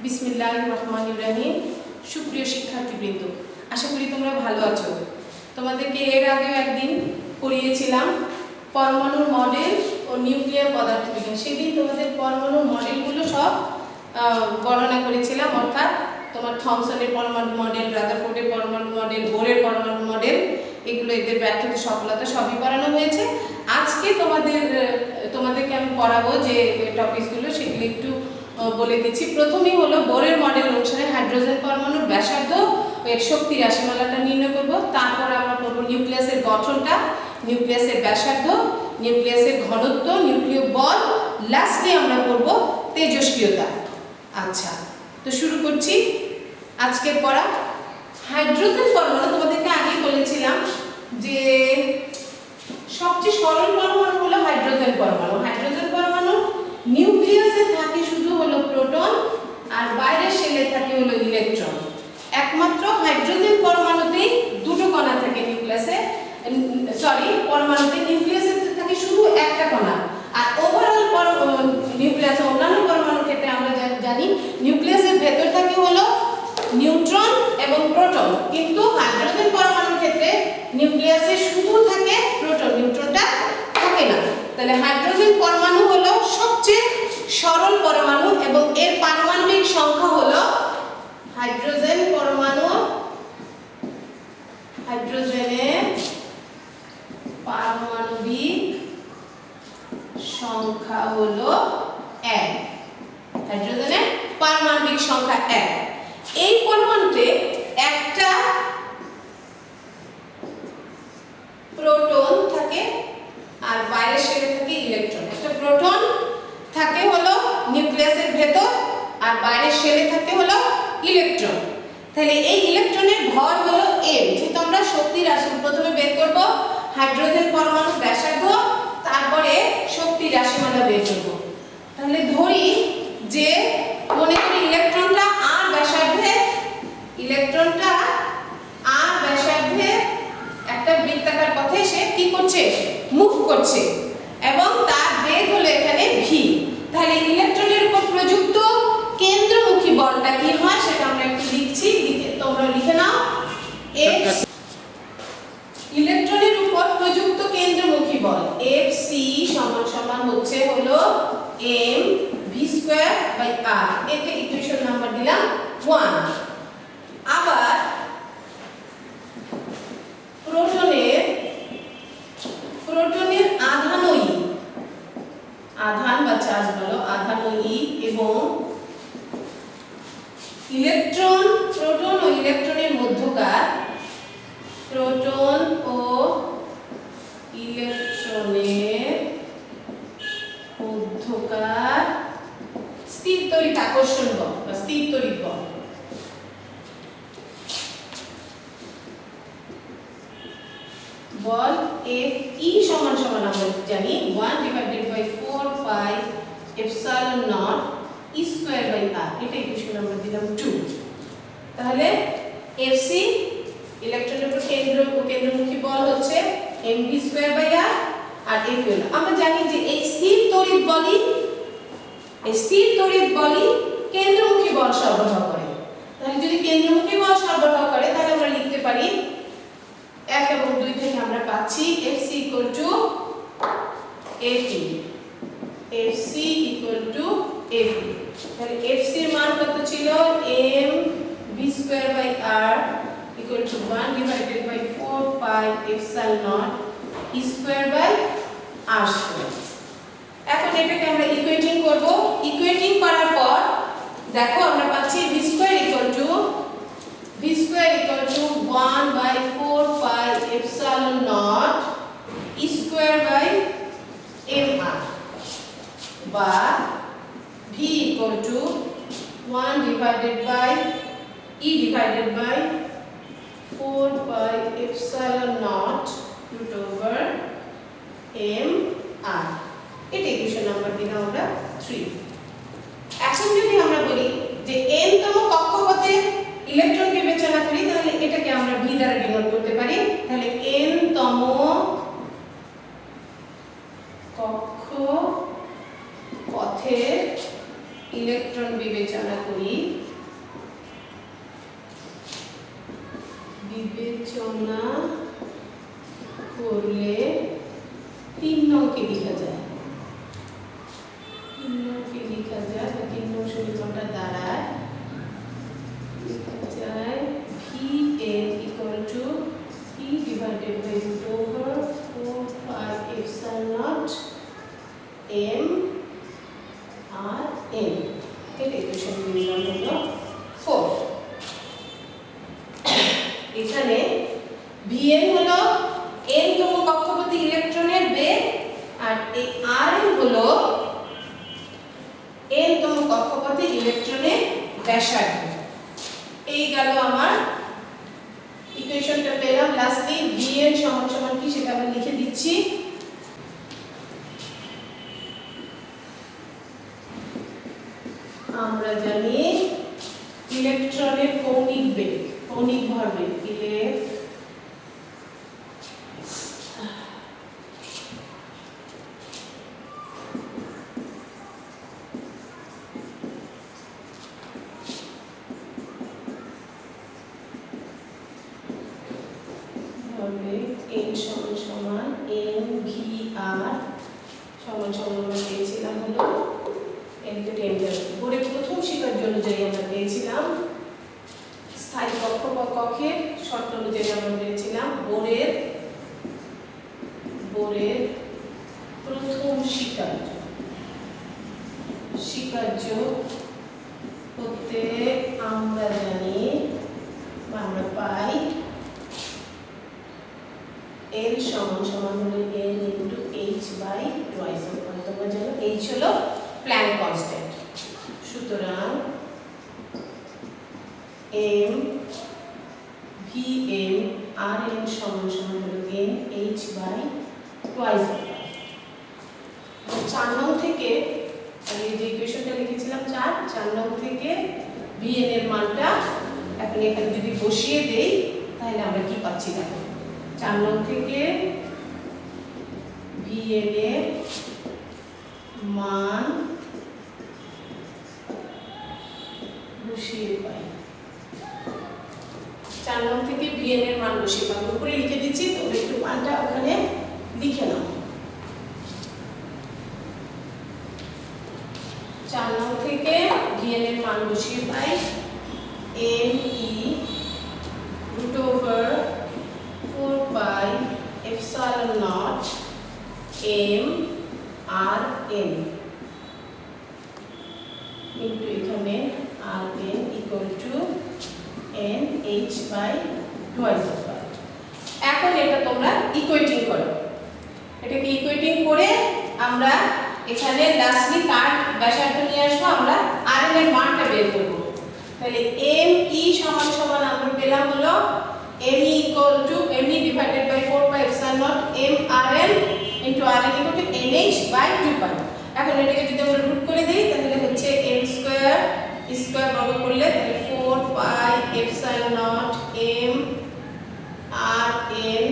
বিসমিল্লাহির রহমানির রহিম। সুপ্রিয় শিক্ষার্থীবৃন্দ, আশা করি তোমরা ভালো আছো। তোমাদেরকে এর আগেও একদিন পড়িয়েছিলাম পরমাণুর মডেল ও নিউক্লিয়ার পদার্থবিজ্ঞান। সেদিন তোমাদের পরমাণুর মডেলগুলো সব গণনা করেছিলাম, অর্থাৎ তোমার থমসনের পরমাণু মডেল, রাদারফোর্ডের পরমাণু মডেল, বোরের পরমাণু মডেল, এগুলো এদের ব্যর্থতা সফলতা সবই পড়ানো হয়েছে। আজকে তোমাদেরকে আমি পড়াবো যে টপিকসগুলো, সেগুলো একটু বলে দিচ্ছি। প্রথমেই হলো বোরের মডেল অনুসারে হাইড্রোজেন পরমাণুর ব্যাসার্ধ, এর শক্তি রাশিমালাটা নির্ণয় করব। তারপর আমরা পড়ব নিউক্লিয়াসের গঠনটা, নিউক্লিয়াসের ব্যাসার্ধ, নিউক্লিয়াসের ঘনত্ব, নিউক্লিয় বল, লাস্টে আমরা পড়ব তেজস্ক্রিয়তা। আচ্ছা, তো শুরু করছি আজকের পড়া। হাইড্রোজেন পরমাণু তোমাদেরকে আগেই বলেছিলাম যে সবচেয়ে সরল পরমাণু হলো হাইড্রোজেন পরমাণু। হাইড্রোজেন পরমাণু নিউক্লিয়াসে থাকে শুধু হলো প্রোটন, আর বাইরের শেলে থাকে হলো ইলেকট্রন। একমাত্র হাইড্রোজেন পরমাণুতেই দুটো কণা থাকে নিউক্লিয়াসে, পরমাণুতে নিউক্লিয়াসে থাকে শুধু একটা কণা। আর ওভারঅল নিউক্লিয়াসে অন্যান্য পরমাণুর ক্ষেত্রে আমরা জানি নিউক্লিয়াসের ভেতর থাকে হলো নিউট্রন এবং প্রোটন, কিন্তু হাইড্রোজেন পরমাণুর ক্ষেত্রে নিউক্লিয়াসে শুধু থাকে প্রোটন, নিউট্রনটা থাকে না। তাহলে হাইড্রোজেন পরমাণু হলো সবচেয়ে সরল পরমাণু এবং এর পারমাণবিক সংখ্যা হলো হাইড্রোজেনের পারমাণবিক সংখ্যা হলো 1। হাইড্রোজেনের পারমাণবিক সংখ্যা 1। এই পরমাণুতে একটা প্রোটন থাকে আর বাইরের শেলে থাকে ইলেকট্রন। একটা প্রোটন থাকে হলো নিউক্লিয়াসের ভেতর আর বাইরের শেলে থাকে হলো ইলেকট্রন। তাহলে এই ইলেকট্রনের ভর হলো m। যেহেতু আমরা শক্তি রাশি প্রথমে বের করব হাইড্রোজেন পরমাণুর ব্যাসার্ধ, তারপরে শক্তি রাশিমালা বের করব। তাহলে ধরি যে মনে করি ইলেকট্রনটা r ব্যাসার্ধে একটা বৃত্তাকার পথে সে কি করছে, মুভ করছে, এবং তার বেগ হলো এখানে v। তাহলে ইলেকট্রনের উপর প্রযুক্ত কেন্দ্রমুখী বলটা কি হয় সেটা আমরা একটু লিখছি, তোমরা লিখে নাও। ইলেকট্রনের উপর প্রযুক্ত কেন্দ্রমুখী বল Fc সমান হচ্ছে হলো mv²/r। এটা ইকুয়েশন নাম্বার দিলাম 1। আবার প্রোটনের আধান বা চার্জ বলো, আধানই এবং প্রোটন ও ইলেকট্রনের মধ্যকার স্থির তড়িৎ আকর্ষণ বল বা স্থির তড়িৎ বল। বল Fe সমান আমরা জানি 1/4 পাই এপসাইলন নট e²/r। এটা ইকুয়েশন আমরা দিলাম 2। তাহলে Fc ইলেকট্রনের উপর কেন্দ্রমুখী বল হচ্ছে mv²/r, আর F হলো আমরা জানি যে এই স্থির তড়িৎ বলই কেন্দ্রমুখী বল সরবরাহ করে। তাহলে যদি কেন্দ্রমুখী বল সরবরাহ করে তাহলে আমরা লিখতে পারি 1 এবং 2 থেকে আমরা পাচ্ছি Fc AF। তাহলে Fc এর মান কত ছিল, mv²/r = 1/4 pi epsilon not e²/r²। এখন এটাকে আমরা ইকুয়েটিং করব। ইকুয়েটিং করার পর দেখো আমরা পাচ্ছি v² = 1/4 pi epsilon not e²/mr, বা v = 1/e/4 pi epsilon not √mr। এটা ইকুয়েশন নাম্বার দিলাম আমরা 3। এখন যদি আমরা বলি যে n তম কক্ষপথে ইলেকট্রনকে বিবেচনা করি, তাহলে এটাকে আমরা v দ্বারা ডিনোট করতে পারি। তাহলে n তম কক্ষপথে ইলেকট্রন বিবেচনা করি, বিবেচনা করলে 3 নংকে লেখা যায়, 3 নংকে লেখা যায়, 3 নং সমীকরণটা দাঁড়ায় লেখা যায় Vn equal to P divided by root over 4 pi epsilon naught m r n। এটা ইকুয়েশন নাম্বার 4। এখানে Vn হলো n তম কক্ষপথে ইলেকট্রনের বেগ, আর এই Rn হলো n তম কক্ষপথে ইলেকট্রনের ব্যাসার্ধ। এই গেল আমার ইকুয়েশনটা পেলাম। লাস্টলি Vn সমান সমান কি সেটা আমি লিখে দিচ্ছি। আমরা জানি ইলেকট্রনের কৌণিক বেগ, কৌণিক ভরবেগ n সমান সমান mvr সমান সমান আমরা পেয়েছিলাম হলো বোর্ডে প্রথম শিক্ষার অনুযায়ী আমরা পেয়েছিলাম স্থায়ী কক্ষের শর্ত অনুযায়ী আমরা পেয়েছিলাম বোরের প্রথম স্বীকার্য হতে আমরা জানি বা আমরা পাই L সমান সমান হলো L into H by twice of তোমরা জানো H হলো প্ল্যাঙ্ক কনস্ট্যান্ট। সুতরাং m Vn Rn সমান সমান হলো n H by twice of pi। 4 নং থেকে আমি যে ইকুয়েশনটা লিখেছিলাম 4 নং থেকে Vn এর মানটা এখন এখানে যদি বসিয়ে দেই তাহলে আমরা কি পাচ্ছি দেখো। 4 নং থেকে Vn এর মান বসিয়ে পাই, 4 নং থেকে Vn এর মান বসিয়ে পাই। উপরে লিখে দিচ্ছি, তোমরা একটু মানটা ওখানে লিখে নাও। 4 নং থেকে Vn এর মান বসিয়ে পাই me root over 4 pi epsilon naught m r n into এখানে Rn equal to n h by twice of pi। এখন এটা তোমরা ইকুয়েটিং করো, এটাকে ইকুয়েটিং করে আমরা এখানে লাস্টলি কার ব্যাসার্ধ নিয়ে আসবো, আমরা Rn এর মানটা বের করব। তাহলে me সমান সমান আমরা পেলাম হলো me equal to me divided by 4 pi epsilon naught m Rn into Rn equal to nh by 2 pi। এখন এটাকে যদি আমরা রুট করে দেই তাহলে হচ্ছে m স্কয়ার বর্গ করলে তাহলে 4 pi epsilon naught m Rn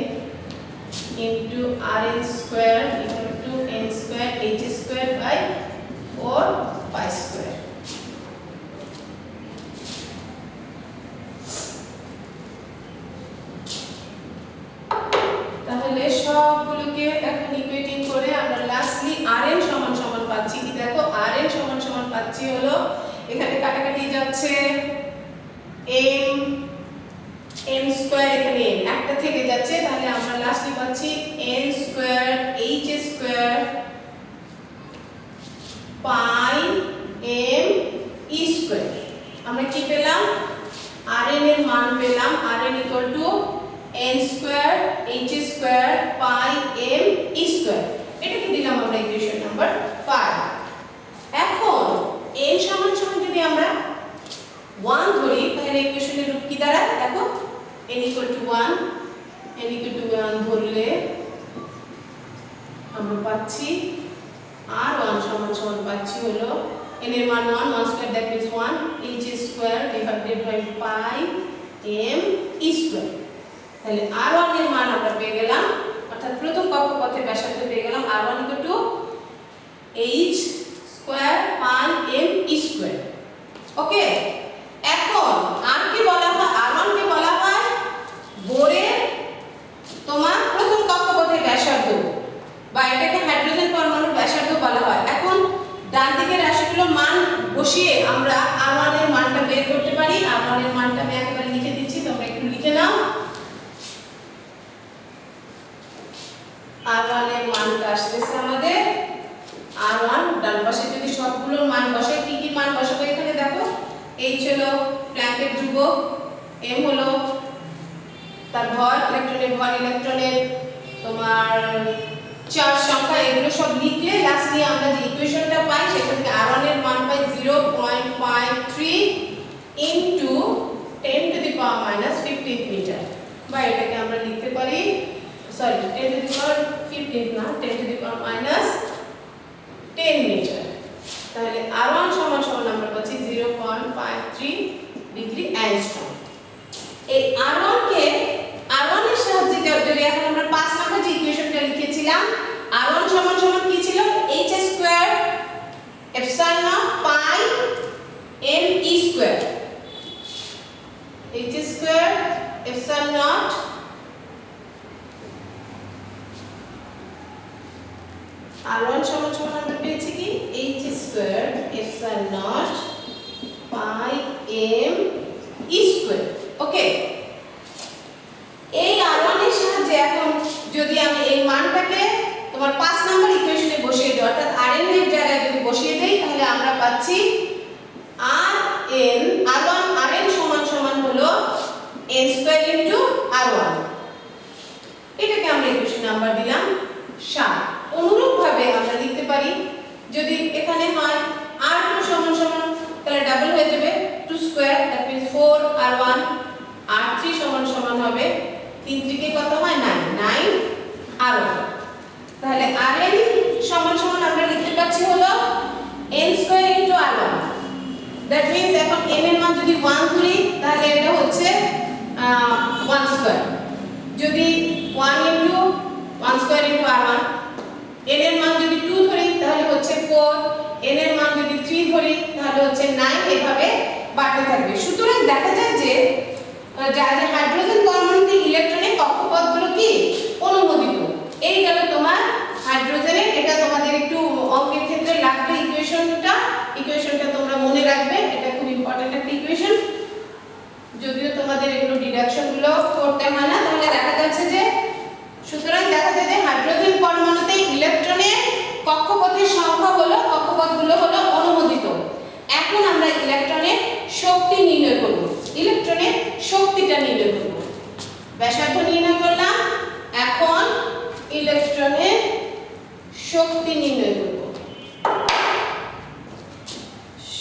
into Rn square equal to n square h square by 4 pi square। তাহলে সবগুলোকে এখন ইকুয়েটিং করে আমরা লাস্টলি Rn সমান সমান পাচ্ছি কি দেখো। Rn সমান সমান পাচ্ছি হলো এখানে কাটাকাটি যাচ্ছে m স্কয়ার এখানে n একটা থেকে যাচ্ছে, তাহলে আমরা লাস্টলি পাচ্ছি n square h square pi m e square. আমরা কি পেলাম, Rn এর মান পেলাম Rn equal to n square h square pi m e square. এটাকে দিলাম আমরা ইকুয়েশন নাম্বার 5। এখন n সমান সমান যদি আমরা 1 ধরি তাহলে ইকুয়েশনের রূপ কি দাঁড়ায় দেখো। n equal to 1 ধরলে আমরা পাচ্ছি R1 সমান সমান পাচ্ছি হলো n এর মান 1 square that means 1 h square divided by pi m e square. তাহলে R1 এর মান আমরা পেয়ে গেলাম, অর্থাৎ প্রথম কক্ষপথের ব্যাসার্ধ পেয়ে গেলাম R1 equal to h square pi m e square. Okay, এখন আর কি বলা হয়, R1 কে বলা হয় বোরের তোমার প্রথম কক্ষপথের ব্যাসার্ধ, বা এটাকে হাইড্রোজেন পরমাণুর ব্যাসার্ধ বলা হয়। এখন ডান দিকের রাশিগুলোর মান বসিয়ে আমরা R1 এর মানটা বের করতে পারি। R1 এর মানটা আমি একেবারে লিখে দিচ্ছি, তোমরা একটু লিখে নাও। R1 এর মানটা আসতেছে আমাদের R1, ডান পাশে যদি সবগুলোর মান বসাই, কি কি মান বসাবো এখানে দেখো, H হলো প্ল্যাঙ্কের ধ্রুবক, M হলো তার ভর, ইলেকট্রনের ভর, ইলেকট্রনের তোমার চার্জ সংখ্যা, এগুলো সব লিখলে লাস্টে আমরা যে ইকুয়েশনটা পাই সেটা থেকে R1 এর মান pi 0.53 into 10 to the power minus 15 metre, বা এটাকে আমরা লিখতে পারি, সরি 10 টু দি পাওয়ার 15 না, 10 to the power minus 10 metre. তাহলে R1 সমান সমান আমরা পাচ্ছি 0.53 ডিগ্রি অ্যাংস্ট্রম। এই R1 এর সাহায্যে যদি এখন আমরা 5 নম্বর যে ইকুয়েশনটা লিখেছিলাম, R1 সমান সমান কি ছিল, h square epsilon pi m e square, h square epsilon naught R1 সমান সমান আমরা পেয়েছি কি h square epsilon naught pi m e square. Okay, এই R1 এর সাহায্যে এখন যদি আমি এই মানটাকে তোমার 5 নম্বর ইকুয়েশনে বসিয়ে দিই, অর্থাৎ Rn এর জায়গায় যদি বসিয়ে দেই, তাহলে আমরা পাচ্ছি Rn সমান সমান হলো n স্কয়ার ইনটু R1। এটাকে আমরা ইকুয়েশন নাম্বার দিলাম 7। অনুরূপভাবে আমরা লিখতে পারি, যদি এখানে হয় R2 সমান সমান, তাহলে ডাবল হয়ে যাবে 2 square, that means 4 R1, R3 সমান সমান হবে 3 3 কত হয় 9 R1। তাহলে Rn সমান সমান আমরা লিখতে পাচ্ছি হলো n square into R1, that means এখন n এর মান যদি 1 ধরি তাহলে এটা হচ্ছে 1 স্কয়ার, যদি 1 into 1 square into R1, n এর মান যদি 2 ধরি তাহলে হচ্ছে 4, n এর মান যদি 3 ধরি তাহলে হচ্ছে 9, এভাবে বাড়তে থাকবে। সুতরাং দেখা যায় যে হাইড্রোজেন পরমাণুতে ইলেকট্রনের কক্ষপথগুলো কি অনুমোদিত। এই গেল তোমার হাইড্রোজেনের, এটা তোমাদের একটু অঙ্কের ক্ষেত্রে লাগবে ইকুয়েশনটা তোমরা মনে রাখবে, এটা খুব ইম্পর্টেন্ট একটা ইকুয়েশন, যদিও তোমাদের এগুলো ডিডাকশন গুলো করতে হয় না। তাহলে দেখা যাচ্ছে যে, সুতরাং দেখা যায় যে হাইড্রোজেন পরমাণুতে ইলেকট্রনের কক্ষপথের সংখ্যা হলো, কক্ষপথগুলো হলো অনুমোদিত। এখন আমরা ইলেকট্রনের শক্তি নির্ণয় করব, ইলেকট্রনের শক্তিটা নির্ণয় করব। ব্যাসার্ধ নির্ণয় করলাম, এখন ইলেকট্রনের শক্তি নির্ণয় করব,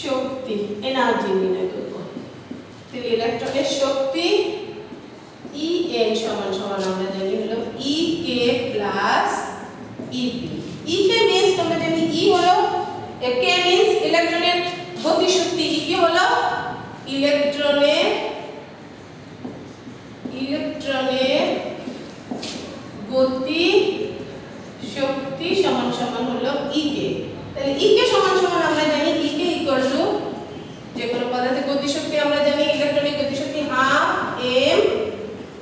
শক্তি এনার্জি নির্ণয় করব। তাহলে ইলেকট্রনের শক্তি En সমান সমান আমরা জানি হলো Ek plus Ep। Ek means তোমরা জানি E হলো, K means ইলেকট্রনের গতি শক্তি, Ek হলো ইলেকট্রনের গতি শক্তি সমান সমান হলো Ek। তাহলে Ek সমান সমান আমরা জানি Ek ইকুয়াল টু, যে কোনো পদার্থের গতি শক্তি আমরা জানি ইলেকট্রনের গতি শক্তি half m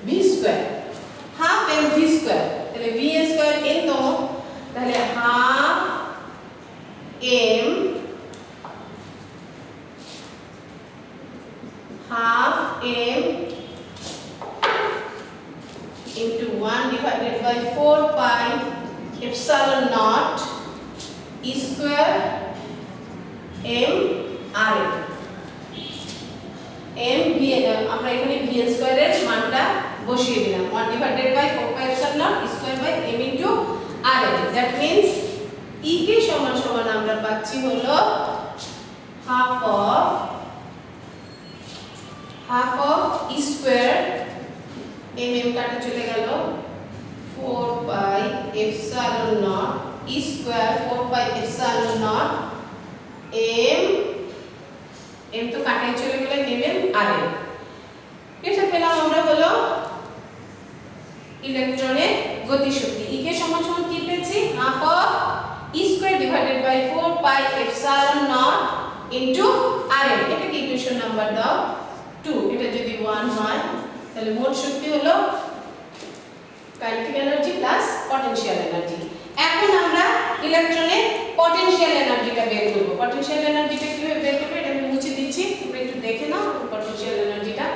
v square, half m v square, তাহলে v স্কয়ার n তম, তাহলে half m into 1 divided by 4 pi epsilon naught e square m r m v, আমরা এখানে v স্কয়ার এর মানটা বসিয়ে দিলাম, 1 divided by 4 pi epsilon naught e square by m into r, that means E কে সমান সমান আমরা পাচ্ছি হলো half of e square, m কাটা চলে গেল, 4 pi epsilon naught e square 4 pi epsilon naught m তো কাটাই চলে গেল, নেবেন r। এটা পেলাম আমরা হলো ইলেকট্রনের গতিশক্তি। E কে সমান সমান কি পেয়েছি, half of e square divided by 4 pi epsilon naught into r, এটা কি ইকুয়েশন নাম্বার দাও 2। এটা যদি 1 হয় তাহলে মোট শক্তি হলো kinetic energy plus potential energy. এখন আমরা ইলেকট্রনের পটেনশিয়াল এনার্জিটা বের করব। পটেনশিয়াল এনার্জিটা কিভাবে বের করব এটা আমি মুছে দিচ্ছি, তোমরা একটু দেখে নাও। পটেনশিয়াল এনার্জিটা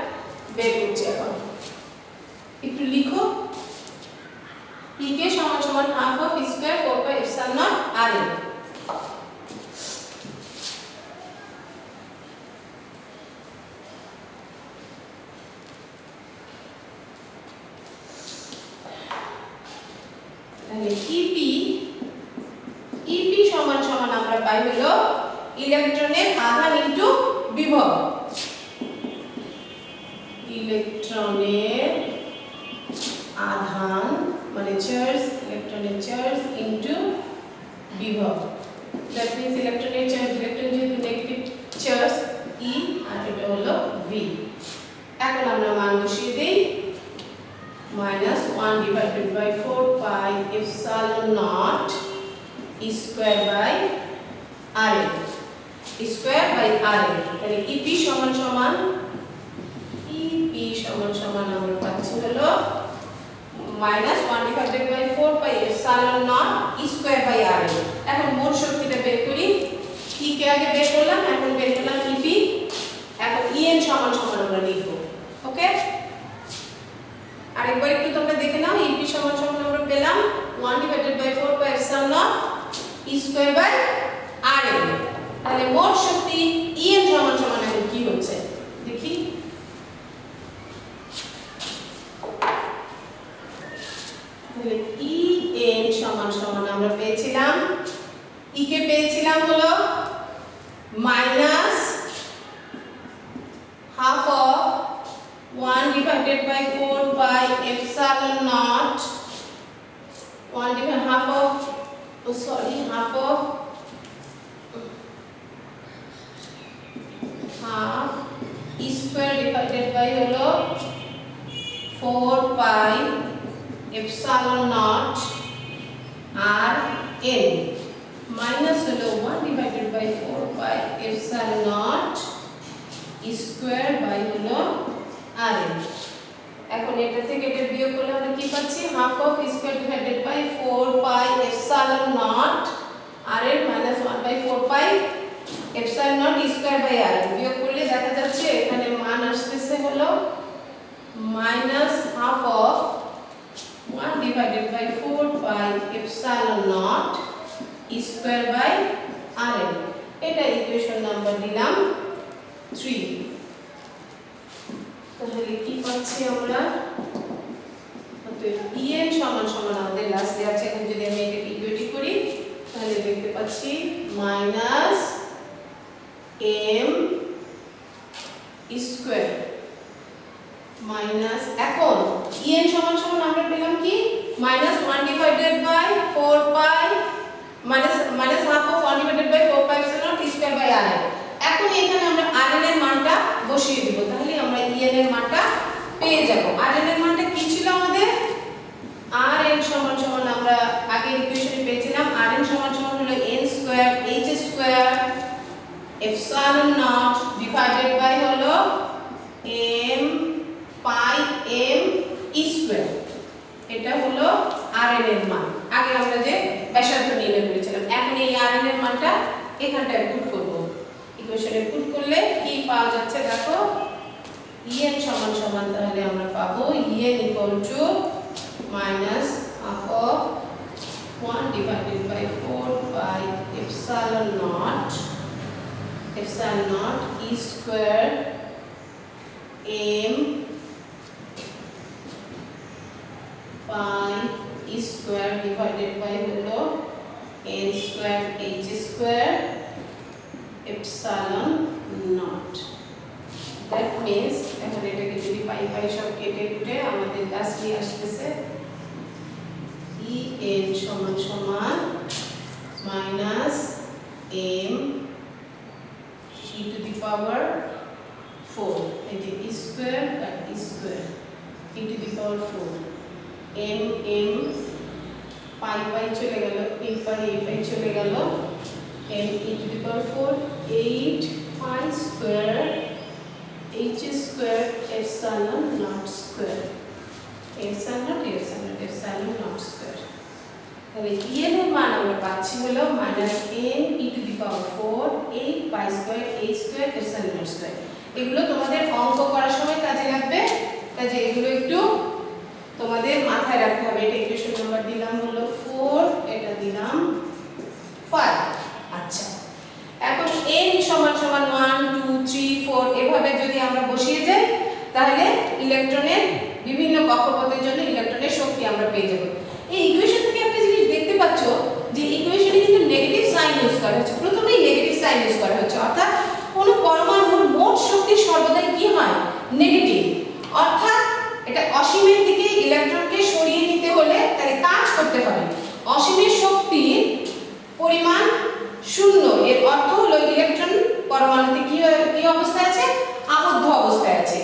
বের করছি এখন, একটু লিখো। E কে সমান সমান half of E square 4 pi epsilon not RL। তাহলে EP সমান সমান আমরা পাই হলো ইলেকট্রনের আধান ইনটু বিভব। ইলেকট্রনের আধান মানে চার্জ, ইলেকট্রনের চার্জ ইনটু বিভব। দ্যাট মিন্স ইলেকট্রনের চার্জ, ইলেকট্রন যেহেতু নেগেটিভ চার্জ E আর এটা হলো V। এখন আমরা মান বসিয়ে দেই। minus 1 divided by 4 pi epsilon naught E square by RL, E square by RL। তাহলে EP সমান সমান আমরা পাচ্ছি হলো minus 1 divided by 4 pi epsilon naught E square by RL। এখন মোট শক্তিটা বের করি। E কে আগে বের করলাম, এখন বের করলাম EP। এখন En সমান সমান আমরা লিখব। ওকে, আরেকবার একটু তোমরা দেখে নাও। EP সমান সমান আমরা পেলাম 1 divided by 4 pi epsilon naught E square by RL। তাহলে মোট শক্তি En সমান সমান এখন কি হচ্ছে দেখি। তাহলে En সমান সমান আমরা পেয়েছিলাম, E কে পেয়েছিলাম হলো minus half of 1 divided by 4 pi epsilon naught 1 divided half of half E square divided by হলো 4 pi epsilon naught RN minus হলো 1 divided by 4 pi epsilon naught E square by হলো RN। এখন এটা থেকে এটা বিয়োগ করলে আমরা কি পাচ্ছি? Half of E square divided by 4 pi epsilon naught RN minus 1 by 4 pi epsilon naught E square by RN। বিয়োগ করলে দেখা যাচ্ছে এখানে মান আসতেছে হলো minus half of 1 divided by 4 pi epsilon naught E square by RN। এটা equation number দিলাম 3। তাহলে কি পাচ্ছি আমরা? En সমান সমান আমাদের লাস্টে আছে। এখন যদি আমি এটাকে ইকুয়েট করি তাহলে দেখতে পাচ্ছি minus m স্কয়ার মাইনাস, এখন En সমান সমান আমরা পেলাম কি minus 1 divided by 4 pi minus half of 1 divided by 4 pi epsilon naught E square by RN। এখন এখানে আমরা RN এর মানটা বসিয়ে দিব, তাহলে আমরা En এর মানটা পেয়ে যাব। RN এর মানটা কি ছিল আমাদের? RN সমান সমান আমরা আগের ইকুয়েশনে পেয়েছিলাম RN সমান সমান হলো n square h square epsilon naught divided by হলো m pi m E square. এটা হলো RN এর মান। আগে আমরা যে ব্যাসার্ধ নির্ণয় করেছিলাম, এখন এই RN এর মানটা এখানটায় পুট করব। ইকুয়েশনে পুট করলে কি পাওয়া যাচ্ছে দেখো, En সমান সমান তাহলে আমরা পাবো En equal to minus half of 1 divided by 4 pi epsilon naught E square m pi E square divided by হলো n square h square epsilon naught। That means এখন এটাকে যদি পাই পাই সব কেটে কুটে আমাদের লাস্টলি আসতেছে En সমান সমান minus m e to the power 4, এই যে E square R E square e to the power 4 m পাই পাই চলে গেল, এই পাই চলে গেল, m e to the power 4 8 pi square epsilon naught square, epsilon naught square। তাহলে en এর মান আমরা পাচ্ছি হলো -n(e⁴ 8 pi square h square epsilon naught square। এগুলো তোমাদের অঙ্ক করার সময় কাজে লাগবে, কাজে এগুলো একটু তোমাদের মাথায় রাখতে হবে। এটা ইকুয়েশন নাম্বার দিলাম হলো 4, এটা দিলাম 5। আচ্ছা, এখন n সমান সমান 1 2 3 4 এভাবে যদি আমরা বসিয়ে যাই তাহলে ইলেকট্রনের বিভিন্ন কক্ষপথের জন্য ইলেকট্রনের শক্তি আমরা পেয়ে যাব। এই ইকুয়েশন থেকে একটা জিনিস দেখতে পাচ্ছ যে ইকুয়েশনে কিন্তু নেগেটিভ সাইন ইউজ করা হচ্ছে, প্রথমেই নেগেটিভ সাইন ইউজ করা হচ্ছে, অর্থাৎ কোন পরমাণুর মোট শক্তি সর্বদাই কি হয়? নেগেটিভ। অর্থাৎ এটা অসীমের দিকে ইলেকট্রনকে সরিয়ে নিতে হলে তাহলে কাজ করতে হবে। অসীমের শক্তির পরিমাণ 0, এর অর্থ হলো ইলেকট্রন পরমাণুতে কি অবস্থায় আছে? আবদ্ধ অবস্থায় আছে।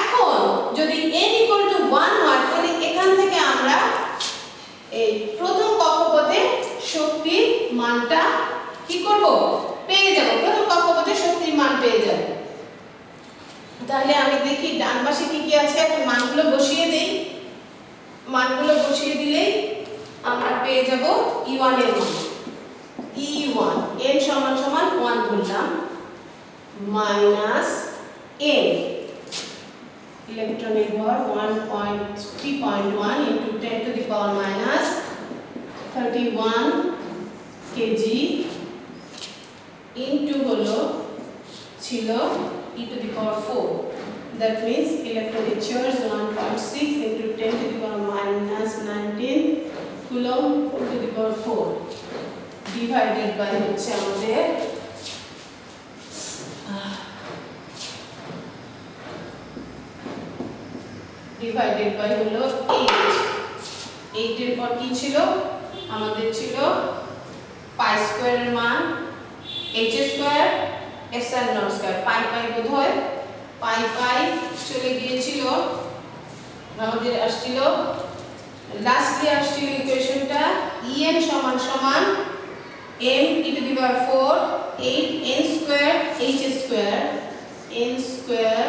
এখন যদি n = 1 হয় তাহলে এখান থেকে আমরা এই প্রথম কক্ষপথে শক্তির মানটা কি করব? পেয়ে যাব। প্রথম কক্ষপথে শক্তির মান পেয়ে যাব। তাহলে আমি দেখি ডান পাশে কি কি আছে, এখন মানগুলো বসিয়ে দেই। মানগুলো বসিয়ে দিলেই আমরা পেয়ে যাব E1 এর মান। E1 n সমান সমান 1 ধরলাম -n, ইলেকট্রনের ভর 3.1 × 10⁻31 kg ইনটু হলো ছিল e⁴। that means electronic charge 1.6 × 10⁻19 coulomb ⁴ divided by হচ্ছে আমাদের divided by হলো 8 এর পর কি ছিল? আমাদের ছিল পাই স্কয়ারের মান h square epsilon naught square, pi বোধ হয় পাই চলে গিয়েছিল। আমাদের আসছিল লাস্টলি আসছিল ইকুয়েশনটা En সমান সমান m(e⁴ 8n square h square n square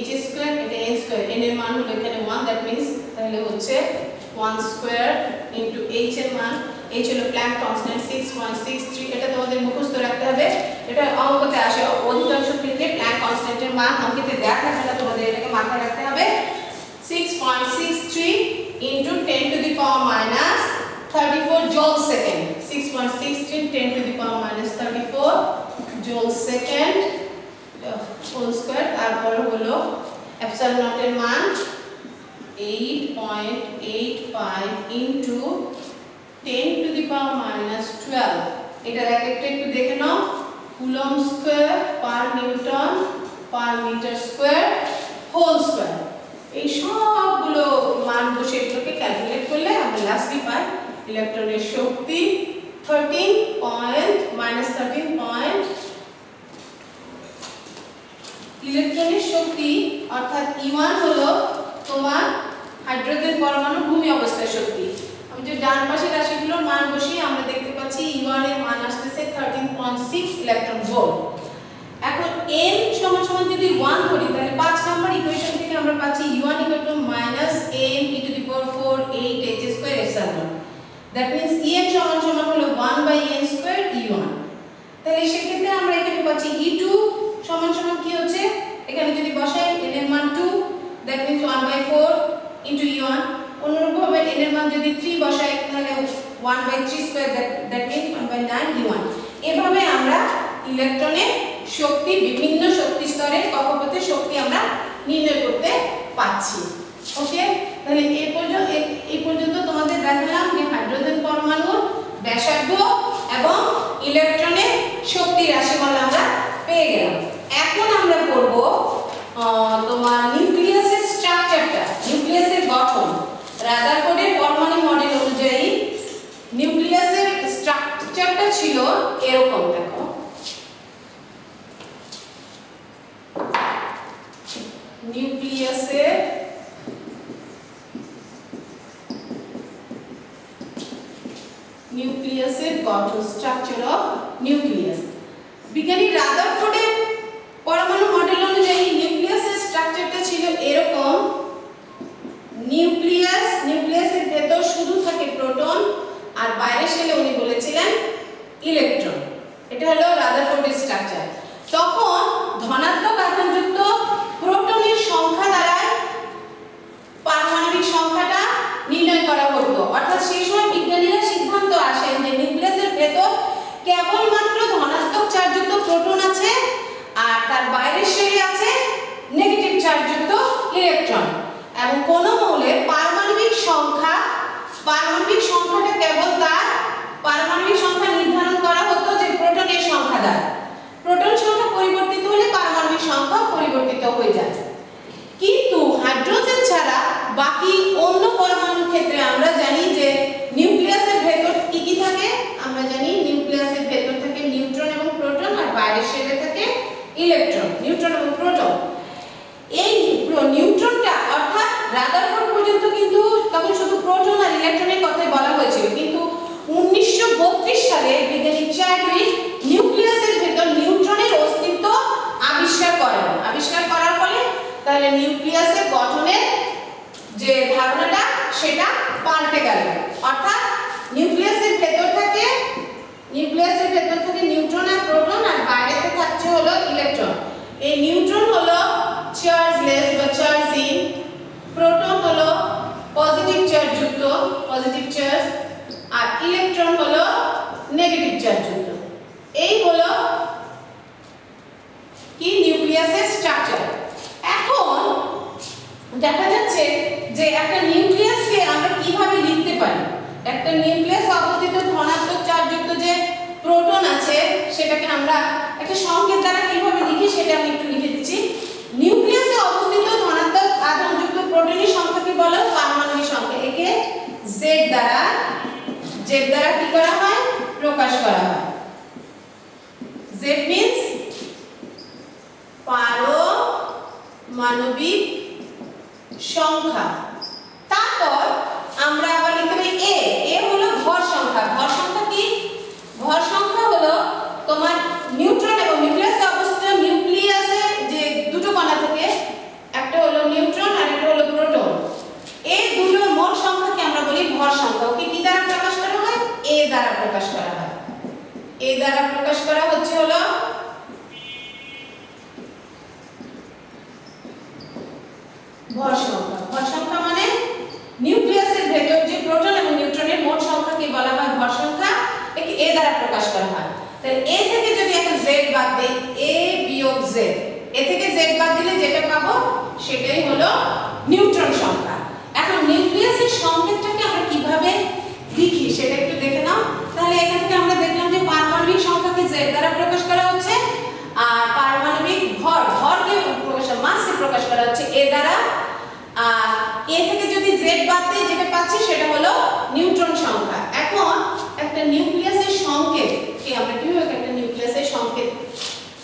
h square, এটা n স্কয়ার, n এর মান হলো এখানে 1, দ্যাট মিন্স তাহলে হচ্ছে 1 স্কয়ার ইনটু h এর মান, h হলো প্ল্যাঙ্ক কনস্ট্যান্ট 6.63। এটা তোমাদের মুখস্থ রাখতে হবে, এটা অঙ্কতে আসে অধিকাংশ ক্ষেত্রে প্ল্যাঙ্ক কনস্ট্যান্টের মান অঙ্কেতে দেওয়া থাকে না, তোমাদের এটাকে মাথায় রাখতে হবে। 6.63 into 10⁻34 joule second, 6.63 10⁻34 joule second whole square. তারপর হলো এপসাইলন নট এর মান 8.85 ইনটু 10⁻12। এটা একটা একটু দেখে নাও, coulomb square per newton per metre square whole square. এই সবগুলো মান বসে এগুলোকে ক্যালকুলেট করলে আমরা লাস্টলি পাই ইলেকট্রনের শক্তি 13 ইলেকট্রনের শক্তি অর্থাৎ E1 হলো তোমার হাইড্রোজেন পরমাণু ভূমি অবস্থায় শক্তি। আমি যে ডান পাশে রাশিগুলোর মান বসিয়ে আমরা দেখতে পাচ্ছি E1 এর মান আসছে 13.6 ইলেকট্রন ভোল্ট। এখন n সমান সমান যদি 1 ধরি তাহলে 5 নম্বর ইকুয়েশন থেকে আমরা পাচ্ছি E1 = -m(e⁴ 8h square epsilon। That means En সমান সমান হলো 1/n স্কয়ার E1। তাহলে সেক্ষেত্রে আমরা এখানে পাচ্ছি E2 সমান সমান কি হচ্ছে, এখানে যদি বসাই n এর মান 2, দ্যাট মিন্স 1/4 ইনটু E1। অনুরূপভাবে n এর মান যদি 3 বসাই তাহলে 1/3 স্কয়ার, দ্যাট মিন্স 1/9 E1। এভাবে আমরা ইলেকট্রনের শক্তি বিভিন্ন শক্তি স্তরের কক্ষপথের শক্তি আমরা নির্ণয় করতে পাচ্ছি। ওকে, তাহলে এই পর্যন্ত তোমাদের দেখালাম যে হাইড্রোজেন পরমাণুর ব্যাসার্ধ এবং ইলেকট্রনের শক্তি রাশিমালা আমরা পেয়ে গেলাম। এখন আমরা করব তোমার নিউক্লিয়াসের স্ট্রাকচারটা, নিউক্লিয়াসের গঠন। রাদারফোর্ডের পরমাণু মডেল অনুযায়ী নিউক্লিয়াসের স্ট্রাকচারটা ছিল এরকম, দেখো নিউক্লিয়াসের গঠন, স্ট্রাকচার অফ নিউক্লিয়াস। বিজ্ঞানী রাদারফোর্ডের পরমাণু মডেল অনুযায়ী নিউক্লিয়াসের স্ট্রাকচারটা তার বাইরের শেলে আছে নেগেটিভ চার্জযুক্ত ইলেকট্রন। এবং কোন মৌলের পারমাণবিক সংখ্যাটা কেবল তার পারমাণবিক সংখ্যা নির্ধারণ করা হতো যে প্রোটনের সংখ্যা দ্বারা। প্রোটন সংখ্যা পরিবর্তিত হলে পারমাণবিক সংখ্যা পরিবর্তিত হয়ে যায়। কিন্তু হাইড্রোজেন ছাড়া বাকি অন্য পরমাণুর ক্ষেত্রে আমরা জানি যে নিউক্লিয়াসের ভেতর কি কি থাকে। আমরা জানি নিউক্লিয়াসের ভেতর থাকে নিউট্রন এবং প্রোটন, আর বাইরের শেলে থাকে ইলেকট্রন, নিউট্রন এবং প্রোটন। এই নিউট্রনটা অর্থাৎ রাদারফোর্ড পর্যন্ত কিন্তু তখন শুধু প্রোটন আর ইলেকট্রনের কথাই বলা হয়েছিল, কিন্তু 1932 সালে বিজ্ঞানী চ্যাডউইক নিউক্লিয়াসের ভেতর নিউট্রনের অস্তিত্ব আবিষ্কার করেন। আবিষ্কার করার ফলে তাহলে নিউক্লিয়াসের গঠনের যে ধারণাটা সেটা পাল্টে গেল। অর্থাৎ নিউক্লিয়াসের ভেতর থাকে নিউট্রন আর প্রোটন, আর বাইরেতে থাকছে হলো ইলেকট্রন। এই নিউট্রন হলো চার্জলেস বা চার্জহীন, প্রোটন হলো পজিটিভ চার্জযুক্ত, পজিটিভ চার্জ, আর ইলেকট্রন হলো নেগেটিভ চার্জযুক্ত। এই হলো কি নিউক্লিয়াসের স্ট্রাকচার। এখন দেখা যাচ্ছে যে একটা নিউক্লিয়াসকে আমরা কিভাবে লিখতে পারি। একটা নিউক্লিয়াসে অবস্থিত ধনাত্মক চার্জযুক্ত যে প্রোটন আছে সেটাকে আমরা একটা সংকেত দ্বারা কিভাবে লিখি সেটা আমি একটু লিখে দিচ্ছি। নিউক্লিয়াসে অবস্থিত ধনাত্মক আধানযুক্ত প্রোটনের সংখ্যাকে বলা হয় পারমাণবিক সংখ্যা। একে Z দ্বারা কি করা হয়, প্রকাশ করা হয়। Z means পারমাণবিক সংখ্যা। তারপর আমরা আবার লিখতে পারি এ হলো ভর সংখ্যা। ভর সংখ্যা কি? ভর সংখ্যা হলো তোমার নিউট্রন এবং নিউক্লিয়াসে অবস্থিত নিউক্লিয়াসে যে দুটো কণা থাকে, একটা হলো নিউট্রন আর একটা হলো প্রোটন। এই দুটোর মোট সংখ্যাকে আমরা বলি ভর সংখ্যা। ওকে কি দ্বারা প্রকাশ করা হয়? এ দ্বারা প্রকাশ করা হয়। এ দ্বারা প্রকাশ করা হচ্ছে হলো ভর সংখ্যা। ভর সংখ্যা মানে নিউক্লিয়াসের ভেতর যে প্রোটন এবং নিউট্রনের মোট সংখ্যাকে বলা হয় ভর সংখ্যা। একে এ দ্বারা প্রকাশ করা হয়। তাহলে এ থেকে যদি এখন z বাদ দেই, a বিয়োগ z, এ থেকে z বাদ দিলে যেটা পাবো সেটাই হলো নিউট্রন সংখ্যা। এখন নিউক্লিয়াসের সংকেতটাকে আমরা কিভাবে লিখি সেটা একটু দেখে নাও। তাহলে এখান থেকে আমরা দেখলাম যে পারমাণবিক সংখ্যাকে z দ্বারা প্রকাশ করা হচ্ছে, আর পারমাণবিক ভরকে মাসকে প্রকাশ করা হচ্ছে এ দ্বারা। আর এ থেকে যদি z বাদ দিই যেটা পাচ্ছি সেটা হলো নিউট্রন সংখ্যা। এখন একটা নিউক্লিয়াসের সংকেত কি আমরা কিভাবে একটা নিউক্লিয়াসের সংকেত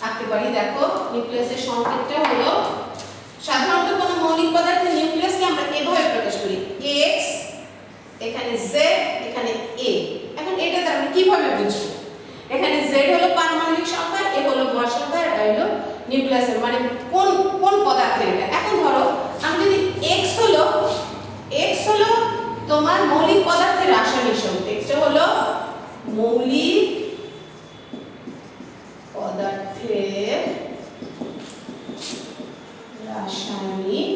আঁকতে পারি। দেখো নিউক্লিয়াসের সংকেতটা হলো সাধারণত কোনো মৌলিক পদার্থের নিউক্লিয়াসকে আমরা এভাবে প্রকাশ করি, x, এখানে z, এখানে a। এখন এটা আমরা কিভাবে বুঝবো? এখানে z হলো পারমাণবিক সংখ্যা, a হলো ভর সংখ্যা, আর হলো নিউক্লিয়াসের মানে কোন পদার্থের এটা। এখন ধরো আমি যদি x হলো তোমার মৌলিক পদার্থের রাসায়নিক সংকেত, এটা হলো মৌলিক পদার্থের রাসায়নিক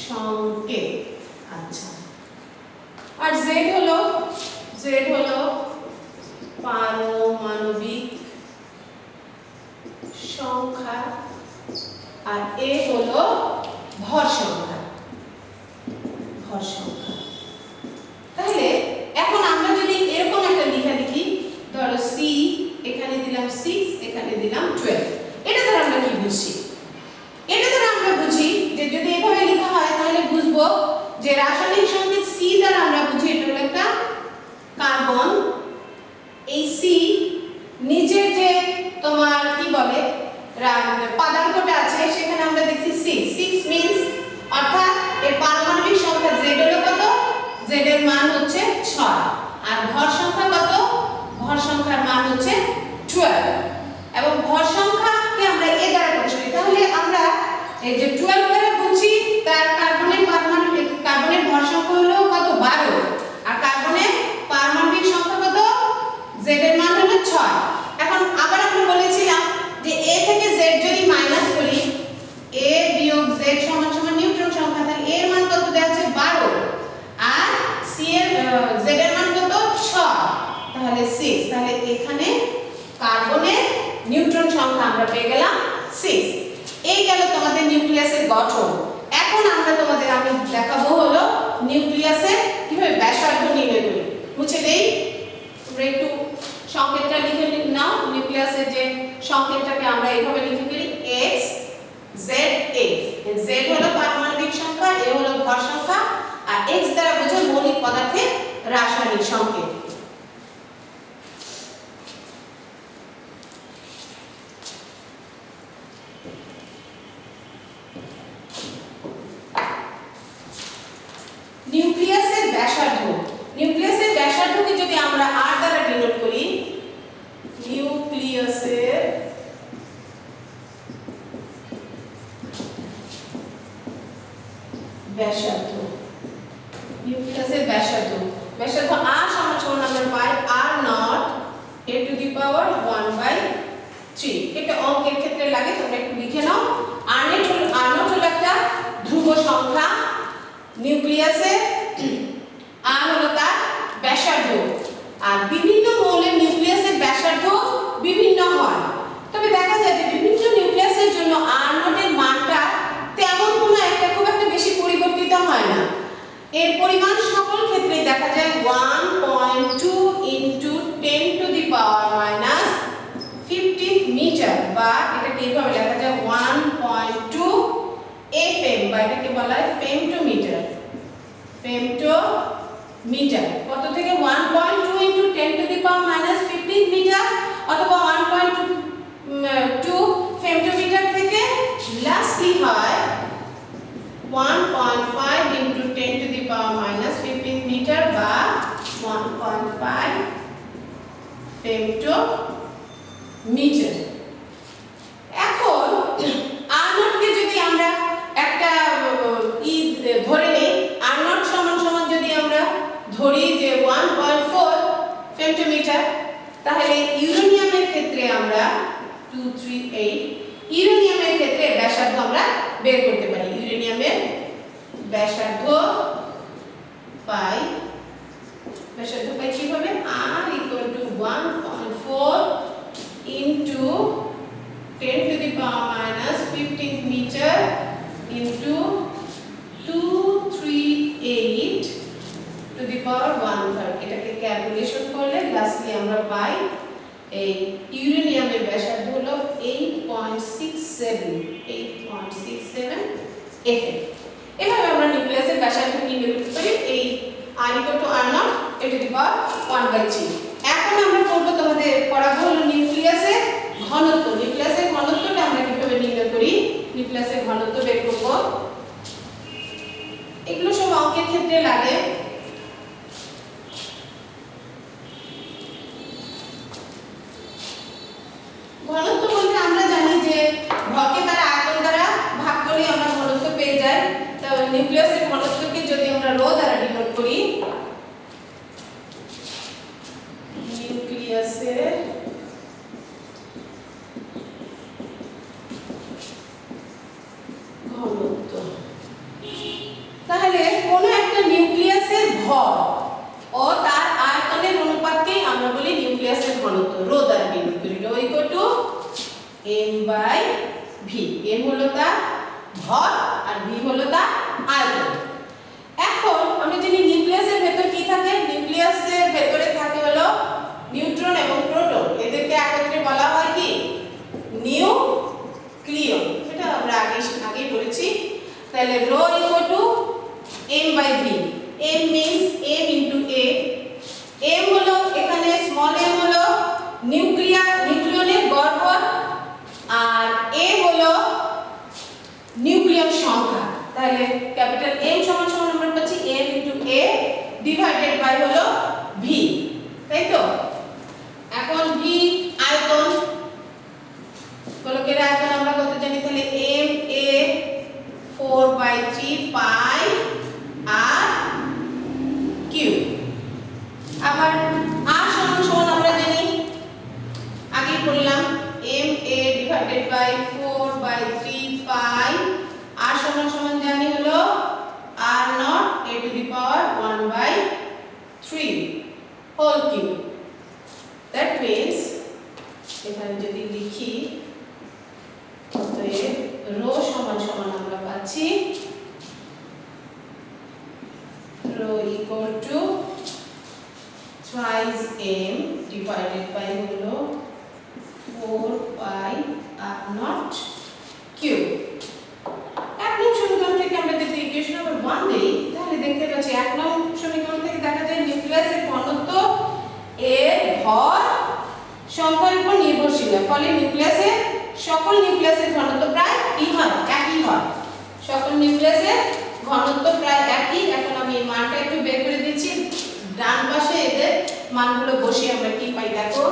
সংকেত। আচ্ছা, আর z হলো পারমাণবিক সংখ্যা, আর a হলো ভর সংখ্যা। তাহলে এখন আমরা যদি এরকম একটা লেখা লিখি, ধরো c, এখানে দিলাম 6, এখানে দিলাম 12, এটা দ্বারা আমরা কি বুঝি? এটা দ্বারা আমরা বুঝি যে যদি এভাবে লেখা হয় তাহলে বুঝবো যে রাসায়নিক সংকেত c দ্বারা আমরা বুঝি এটা হলো একটা কার্বন। এই c নিচের যে তোমার কি বলে পাদাঙ্কটা আছে সেখানে আমরা দেখছি 6 মিন্স অর্থাৎ এর পারমাণবিক সংখ্যা z হলো কত? z এর মান হচ্ছে 6, আর ভর সংখ্যা কত? ভর সংখ্যার মান হচ্ছে 12, এবং ভর সংখ্যাকে আমরা a দ্বারা প্রকাশ করি। তাহলে আমরা এই যে 12 দ্বারা বুঝি তার কার্বনের ভর সংখ্যা হলো কত? 12, আর কার্বনের পারমাণবিক সংখ্যা কত? z এর মান হলো 6। এখন আবার আমরা বলেছিলাম যে a থেকে z যদি মাইনাস করি, a বিয়োগ z সমান সমান নিউট্রন সংখ্যা, তাহলে a এর মান কত দেওয়া আছে? 12, আর c এর z এর মান কত? 6, তাহলে 6। তাহলে এখানে কার্বনের নিউট্রন 6। এই গেল তোমাদের নিউক্লিয়াসের গঠন। এখন আমি দেখাবো হলো নিউক্লিয়াসের কিভাবে ব্যাসার্ধ নির্ণয় করি। মুছে দেই, তোমরা একটু সংকেতটা লিখে নাও। নিউক্লিয়াসের যে সংকেতটাকে আমরা এইভাবে লিখে করি x z a। z হলো পারমাণবিক সংখ্যা, a হলো ভর সংখ্যা, আর x দ্বারা বোঝায় মৌলিক পদার্থের রাসায়নিক সংকেত। নিউক্লিয়াসের ব্যাসার্ধ, নিউক্লিয়াসের ব্যাসার্ধকে যদি আমরা r দ্বারা ডিনোট করি, নিউক্লিয়াসের ব্যাসার্ধ, নিউক্লিয়াসের ব্যাসার্ধ r সমান আমরা পাই r not a to the power 1/3। এটা অঙ্কের ক্ষেত্রে লাগে, তোমরা একটু লিখে নাও। r নট হলো একটা ধ্রুব সংখ্যা নিউক্লিয়াসের, r হলো তার ব্যাসার্ধ। আর বিভিন্ন মৌলের নিউক্লিয়াসের ব্যাসার্ধ বিভিন্ন হয়, তবে দেখা যায় যে বিভিন্ন নিউক্লিয়াসের জন্য r নটের মানটা তেমন কোনো একটা খুব একটা বেশি পরিবর্তিত হয় না। এর পরিমাণ সকল ক্ষেত্রেই দেখা যায় 1.2 into 10 to the power -15 metre, বা এটাকে এইভাবে লেখা যায় 1.2 fm, বা এটাকে বলা হয় ফেমটোমিটার। ফেমটোমিটার কত থেকে 1.2 into 10 to the power -15 metre, অথবা 1.2 ফেমটোমিটার থেকে লাস্টলি হয় 1.5 into 10 to the power -15 meter বা 1.5 femtometer। এখন r নট কে যদি আমরা একটা ধরে নেই, r নট সমান যদি আমরা ধরি যে 1.4 femtometer, তাহলে ইউরেনিয়ামের ক্ষেত্রে আমরা 238 ইউরেনিয়ামের ক্ষেত্রে ব্যাসার্ধ আমরা বের করতে পারি। ইউরেনিয়ামের ব্যাসার্ধ পাই কিভাবে, r equal to 1.4 into 10 to the power -15 meter into 238 to the power 1/3। এটাকে ক্যালকুলেশন করলে লাস্টলি আমরা পাই এই ইউরেনিয়ামের ব্যাসার্ধ হলো 8.67 fm। এভাবে আমরা নিউক্লিয়াসের ব্যাসার্ধ নির্ণয় করতে পারি, এই r equal to r naught a to the power 1/3। এখন আমরা করব, তোমাদের পড়াবো হলো নিউক্লিয়াসের ঘনত্ব। নিউক্লিয়াসের ঘনত্বটা আমরা কিভাবে নির্ণয় করি, নিউক্লিয়াসের ঘনত্ব বের করব। এগুলো সব অঙ্কের ক্ষেত্রে লাগে। ঘনত্ব বলতে আমরা জানি যে ভরকে তার আয়তন দ্বারা ভাগ করলে আমরা ঘনত্ব পেয়ে যাই। তো নিউক্লিয়াসের ঘনত্বকে যদি আমরা রো দ্বারা ডিনোট করি, নিউক্লিয়াসের ঘনত্ব, তাহলে কোন একটা নিউক্লিয়াসের ভর ও তার আয়তনের অনুপাতকেই আমরা বলি নিউক্লিয়াসের ঘনত্ব, রো দ্বারা ডিনোট করি। Rho equal to m/v। m হলো তার ভর আর v হলো তার আয়তন। এখন আমরা জানি নিউক্লিয়াসের ভেতর কি থাকে, নিউক্লিয়াসের ভেতরে থাকে হলো নিউট্রন এবং প্রোটন, এদেরকে একত্রে বলা হয় কি নিউক্লিয়ন। এটা আমরা আগে পড়েছি। তাহলে rho equal to m/v। m means m into a। m হলো এখানে স্মল m হলো নিউক্লিয়নের গড়, আর a হলো নিউক্লিয়ন সংখ্যা। তাহলে ক্যাপিটাল M সমান আমরা পাচ্ছি m into a divided by হলো v, তাই তো। এখন v আয়তন, গোলকের আয়তন আমরা কত জানি, তাহলে m a 4/3 pi r cube. আবার r সমান আমরা জানি, আগে পড়লাম m a divided by 4/3 pi r সমান জানি হলো r not a to the power 1/3 whole cube. That means এখানে যদি লিখি পাচ্ছি rho equal to thrice m divided by হলো 4 pi r naught cube। এক নং সমীকরণ থেকে আমরা যদি ইকুয়েশন নাম্বার 1 দেই তাহলে দেখতে পাচ্ছি এক নং সমীকরণ থেকে দেখা যায় নিউক্লিয়াসের ঘনত্ব এর ভর সংখ্যার উপর নির্ভরশীল, ফলে নিউক্লিয়াসের সকল নিউক্লিয়াসের ঘনত্ব প্রায় কি হয়, একই হয়। সকল নিউক্লিয়াসের ঘনত্ব প্রায় একই। এখন আমি এই মানটা একটু বের করে দিচ্ছি, ডান পাশে এদের মানগুলো বসিয়ে আমরা কি পাই দেখো।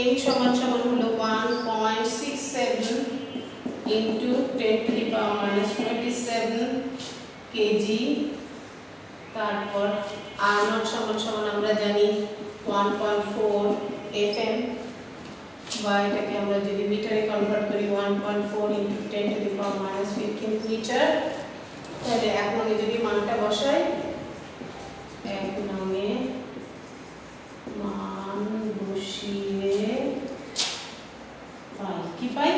m সমান সমান হলো 1.67 into 10 to the power minus 27 kg। তারপর r naught সমান সমান আমরা জানি 1.4 fm, বা এটাকে আমরা যদি মিটারে কনভার্ট করি 1.4 into 10 to the power minus 15 metre. তাহলে এক নঙে যদি মানটা বসাই, এক নঙে মান বসিয়ে পাই কি পাই,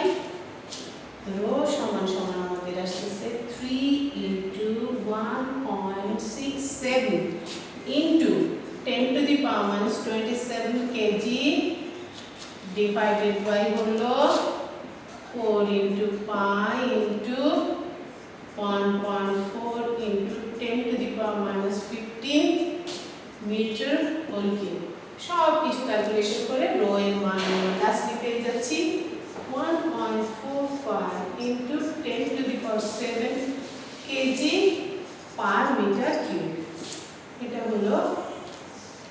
রো সমান সমান আমাদের আসছে 3 into 1.67 into 10 to the power minus 27 kg divided by হলো 4 into pi into 1.4 into 10 to the power minus 15 metre whole cube. সব কিছু ক্যালকুলেশন করে রো এর মান আমরা লাস্টে পেয়ে যাচ্ছি 1.45 into 10 to the power 7 kg per meter cube। এটা হলো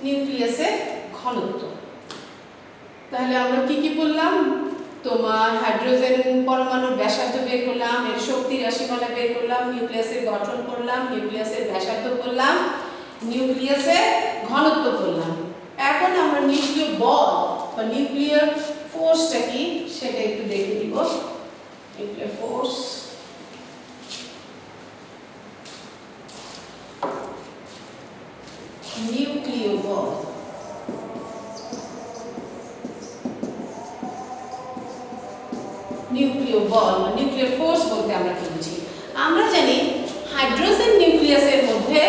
নিউক্লিয়াসের ঘনত্ব। তাহলে আমরা কি কি বললাম, তোমার হাইড্রোজেন পরমাণুর ব্যাসার্ধ বের করলাম, এর শক্তি রাশিমালা বের করলাম, নিউক্লিয়াসের গঠন করলাম, নিউক্লিয়াসের ব্যাসার্ধ করলাম, নিউক্লিয়াসের ঘনত্ব করলাম। এখন আমরা নিউক্লিয় বল বা নিউক্লিয়ার ফোর্সটা কি সেটা একটু দেখে দিব। নিউক্লিয়ার ফোর্স, নিউক্লিয় বল, নিউক্লিয় বল বা নিউক্লিয়ার ফোর্স বলতে আমরা কি বুঝি? আমরা জানি হাইড্রোজেন নিউক্লিয়াসের মধ্যে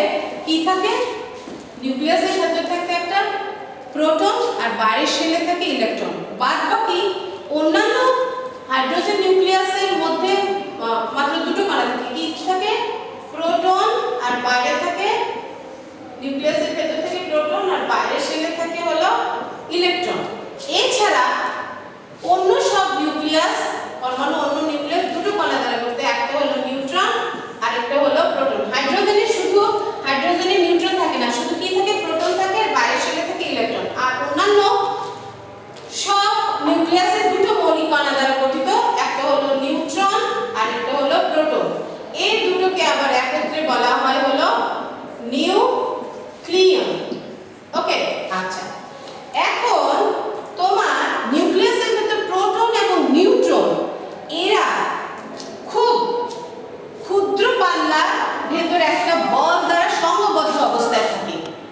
কি থাকে, নিউক্লিয়াসের মধ্যে থাকে একটা প্রোটন আর বাইরের শেলে থাকে ইলেকট্রন। বাদ বাকি অন্যান্য হাইড্রোজেন নিউক্লিয়াসের মধ্যে মাত্র দুটো কণা থাকে, কি থাকে, প্রোটন আর বাইরে থাকে, নিউক্লিয়াসের ভেতর থেকে প্রোটন আর বাইরের শেলে থাকে হলো ইলেকট্রন। এছাড়া